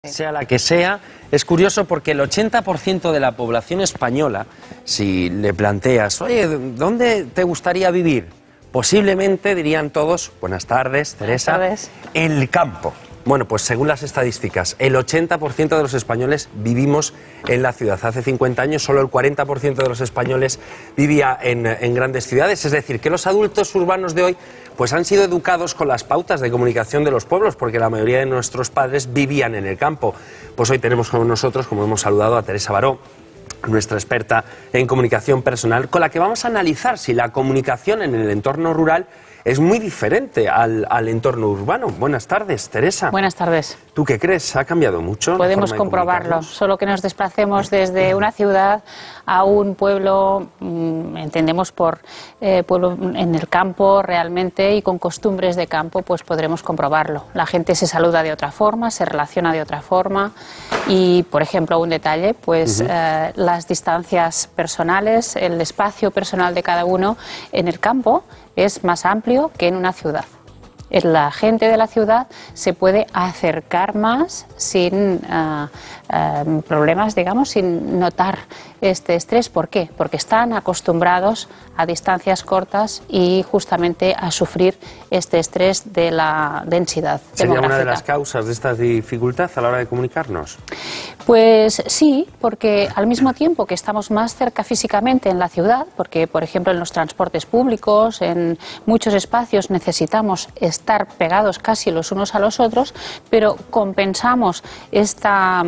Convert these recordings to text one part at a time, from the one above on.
sea la que sea. Es curioso porque el 80% de la población española, si le planteas, oye, ¿dónde te gustaría vivir? Posiblemente dirían todos, buenas tardes, Teresa, el campo. Bueno, pues según las estadísticas, el 80% de los españoles vivimos en la ciudad. Hace 50 años solo el 40% de los españoles vivía en grandes ciudades. Es decir, que los adultos urbanos de hoy pues han sido educados con las pautas de comunicación de los pueblos, porque la mayoría de nuestros padres vivían en el campo. Pues hoy tenemos con nosotros, como hemos saludado, a Teresa Baró, nuestra experta en comunicación personal, con la que vamos a analizar si la comunicación en el entorno rural es muy diferente al entorno urbano. Buenas tardes, Teresa. Buenas tardes. ¿Tú qué crees? ¿Ha cambiado mucho? Podemos comprobarlo. Solo que nos desplacemos desde una ciudad a un pueblo, entendemos por pueblo en el campo realmente y con costumbres de campo, pues podremos comprobarlo. La gente se saluda de otra forma, se relaciona de otra forma y, por ejemplo, un detalle, pues las distancias personales, el espacio personal de cada uno en el campo es más amplio que en una ciudad. La gente de la ciudad se puede acercar más sin problemas, digamos, sin notar este estrés. ¿Por qué? Porque están acostumbrados a distancias cortas y justamente a sufrir este estrés de la densidad demográfica. ¿Sería una de las causas de esta dificultad a la hora de comunicarnos? Pues sí, porque al mismo tiempo que estamos más cerca físicamente en la ciudad, porque por ejemplo en los transportes públicos, en muchos espacios necesitamos estar pegados casi los unos a los otros, pero compensamos esta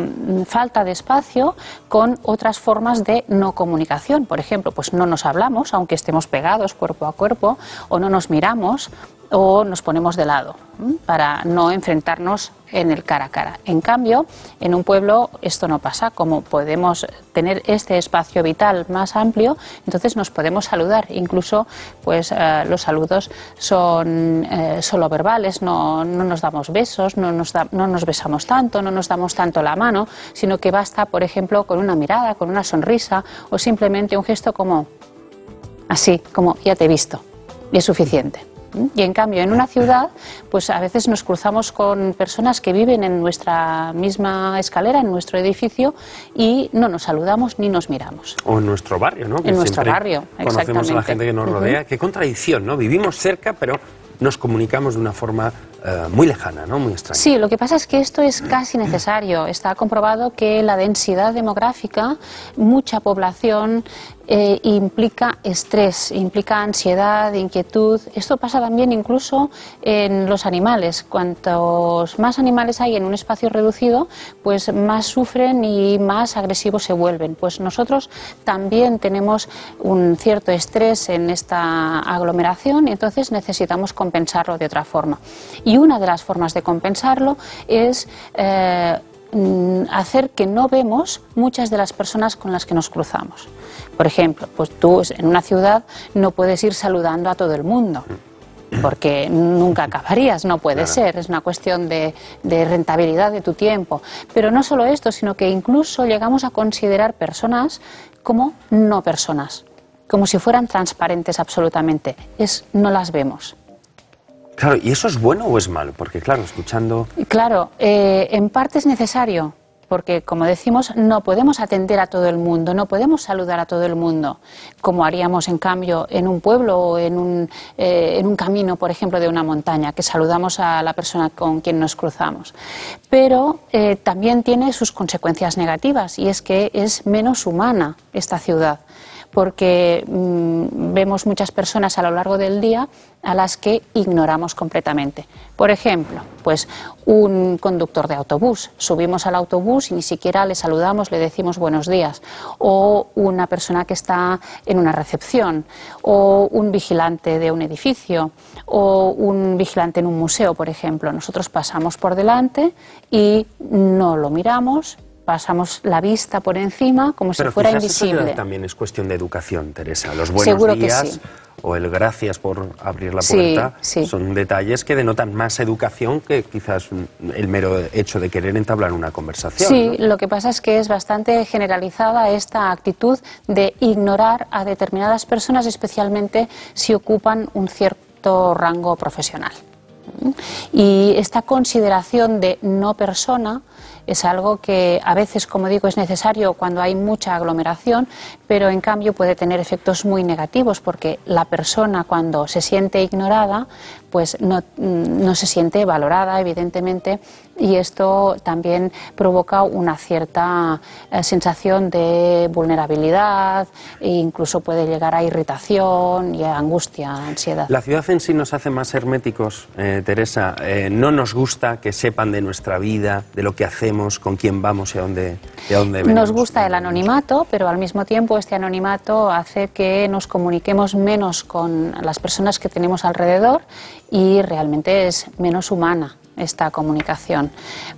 falta de espacio con otras formas de no comunicación. Por ejemplo, pues no nos hablamos, aunque estemos pegados cuerpo a cuerpo, o no nos miramos, o nos ponemos de lado para no enfrentarnos en el cara a cara. En cambio, en un pueblo esto no pasa. Como podemos tener este espacio vital más amplio, entonces nos podemos saludar. Incluso, pues los saludos son solo verbales, no nos damos besos, no nos besamos tanto, no nos damos tanto la mano, sino que basta, por ejemplo, con una mirada, con una sonrisa o simplemente un gesto como así, como ya te he visto, y es suficiente. Y en cambio en una ciudad pues a veces nos cruzamos con personas que viven en nuestra misma escalera, en nuestro edificio, y no nos saludamos ni nos miramos. O en nuestro barrio, ¿no? Que en nuestro barrio, conocemos a la gente que nos rodea. Qué contradicción, ¿no? Vivimos cerca, pero nos comunicamos de una forma muy lejana, ¿no? Muy extraña. Sí, lo que pasa es que esto es casi necesario. Está comprobado que la densidad demográfica, mucha población, implica estrés, implica ansiedad, inquietud. Esto pasa también incluso en los animales. Cuantos más animales hay en un espacio reducido, pues más sufren y más agresivos se vuelven. Pues nosotros también tenemos un cierto estrés en esta aglomeración y entonces necesitamos compensarlo de otra forma. Y una de las formas de compensarlo es hacer que no vemos muchas de las personas con las que nos cruzamos. Por ejemplo, pues tú en una ciudad no puedes ir saludando a todo el mundo, porque nunca acabarías, no puede ser, es una cuestión de rentabilidad de tu tiempo. Pero no solo esto, sino que incluso llegamos a considerar personas como no personas, como si fueran transparentes absolutamente, no las vemos. Claro, ¿y eso es bueno o es malo? Porque claro, escuchando... Claro, en parte es necesario, porque como decimos, no podemos atender a todo el mundo, no podemos saludar a todo el mundo, como haríamos en cambio en un pueblo o en un camino, por ejemplo, de una montaña, que saludamos a la persona con quien nos cruzamos. Pero también tiene sus consecuencias negativas, y es que es menos humana esta ciudad, porque vemos muchas personas a lo largo del día a las que ignoramos completamente. Por ejemplo, pues un conductor de autobús. Subimos al autobús y ni siquiera le saludamos, le decimos buenos días. O una persona que está en una recepción. O un vigilante de un edificio. O un vigilante en un museo, por ejemplo. Nosotros pasamos por delante y no lo miramos, pasamos la vista por encima como si fuera invisible. Eso también es cuestión de educación, Teresa. Los buenos días o el gracias por abrir la puerta son detalles que denotan más educación que quizás el mero hecho de querer entablar una conversación. Sí, ¿no? Lo que pasa es que es bastante generalizada esta actitud de ignorar a determinadas personas, especialmente si ocupan un cierto rango profesional. Y esta consideración de no persona es algo que a veces, como digo, es necesario cuando hay mucha aglomeración, pero en cambio puede tener efectos muy negativos, porque la persona cuando se siente ignorada, pues no se siente valorada, evidentemente, y esto también provoca una cierta sensación de vulnerabilidad e incluso puede llegar a irritación y a angustia, ansiedad. La ciudad en sí nos hace más herméticos, Teresa. No nos gusta que sepan de nuestra vida, de lo que hacemos, con quién vamos y a dónde venimos. Nos gusta el anonimato, pero al mismo tiempo este anonimato hace que nos comuniquemos menos con las personas que tenemos alrededor y realmente es menos humana esta comunicación,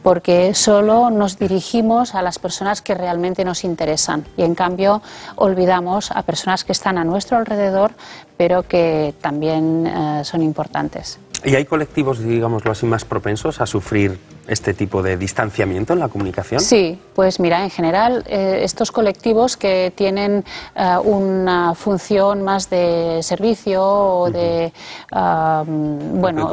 porque solo nos dirigimos a las personas que realmente nos interesan y en cambio olvidamos a personas que están a nuestro alrededor pero que también son importantes. ¿Y hay colectivos, digámoslo así, más propensos a sufrir este tipo de distanciamiento en la comunicación? Sí, pues mira, en general estos colectivos que tienen una función más de servicio o de, bueno, lo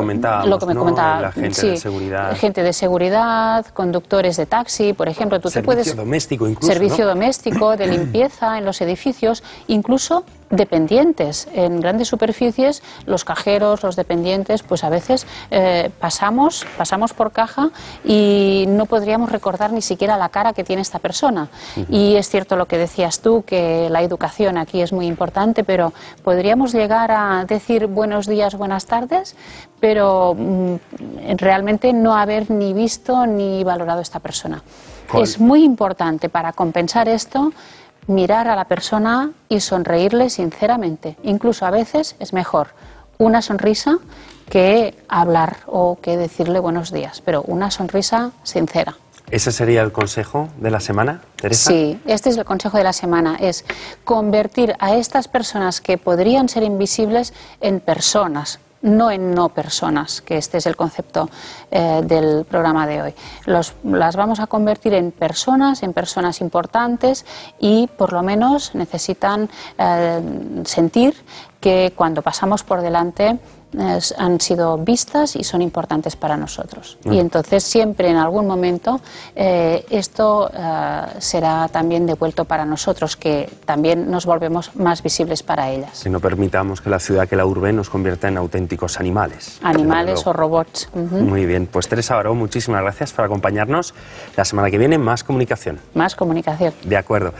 que me comentaba, la gente sí, de seguridad. Gente de seguridad, conductores de taxi, por ejemplo. Servicio doméstico incluso, Servicio ¿no? doméstico, de limpieza en los edificios, incluso dependientes. En grandes superficies, los cajeros, los dependientes, pues a veces pasamos por caja y no podríamos recordar ni siquiera la cara que tiene esta persona. Y es cierto lo que decías tú, que la educación aquí es muy importante, pero podríamos llegar a decir buenos días, buenas tardes, pero realmente no haber ni visto ni valorado a esta persona. Es muy importante para compensar esto mirar a la persona y sonreírle sinceramente. Incluso a veces es mejor una sonrisa que hablar o que decirle buenos días, pero una sonrisa sincera. ¿Ese sería el consejo de la semana, Teresa? Sí, este es el consejo de la semana, es convertir a estas personas que podrían ser invisibles en personas, no en no personas, que este es el concepto del programa de hoy. Las vamos a convertir en personas importantes y por lo menos necesitan sentir que cuando pasamos por delante han sido vistas y son importantes para nosotros. Y entonces siempre en algún momento esto será también devuelto para nosotros, que también nos volvemos más visibles para ellas. Que no permitamos que la ciudad, que la urbe nos convierta en auténticos animales. Animales o robots. Muy bien, pues Teresa Baró, muchísimas gracias por acompañarnos. La semana que viene más comunicación. Más comunicación. De acuerdo.